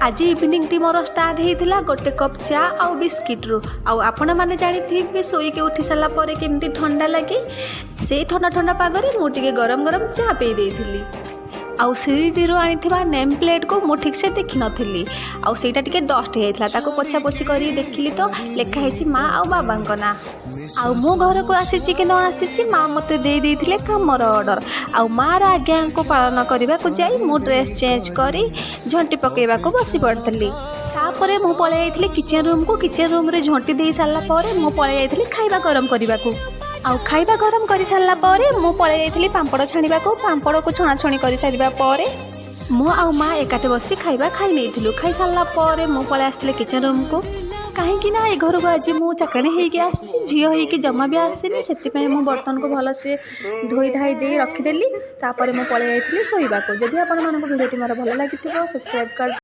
आज evening tea मोर start होता गोटे कप चा आउ बिस्किट रु आपण मैंने जानी शोक उठी सारा पर केमती ठंडा लगे से ठंडा ठंडा पागरे मुझे गरम गरम चा पी देती आउ सीडी आनी नेम प्लेट को मुझे ठीक से देखी नी आईटा टे डस्ट होता पोछा पोछी कर देखिली तो लिखाई माँ आ बाबा ना आउ मो घर को आसी कि न आसी माँ मत दे कमर ऑर्डर आउ मार आज्ञा को पालन करने को जाई मो ड्रेस चेंज करी झंटी पकेवा को बसी पड़ती तापर मु पलि किचन रूम को किचन रूम रे झंटी दे सारापर मु पलि खाइबा गरम करने को आउ खाइबा गरम कर सारा पर मु पलि जाइली पांपड़ छाणा को पांपड़ को छणाछणी कर सारा पर मु आउ माँ एकाठे बसी खाइबा खाई नहीं खाई सारा पर मु पलि आसती किचन रूम को कहीं ना ये घर को आज मु चाकणी होगी आसी झील होगी जमा भी आसनी से मु बर्तन को भल से धोई धाई दे रखीदेली तापर मु पलि जाइली शोइबा को जदि आपण मानक वीडियो मोर भल लगी सब्सक्राइब कर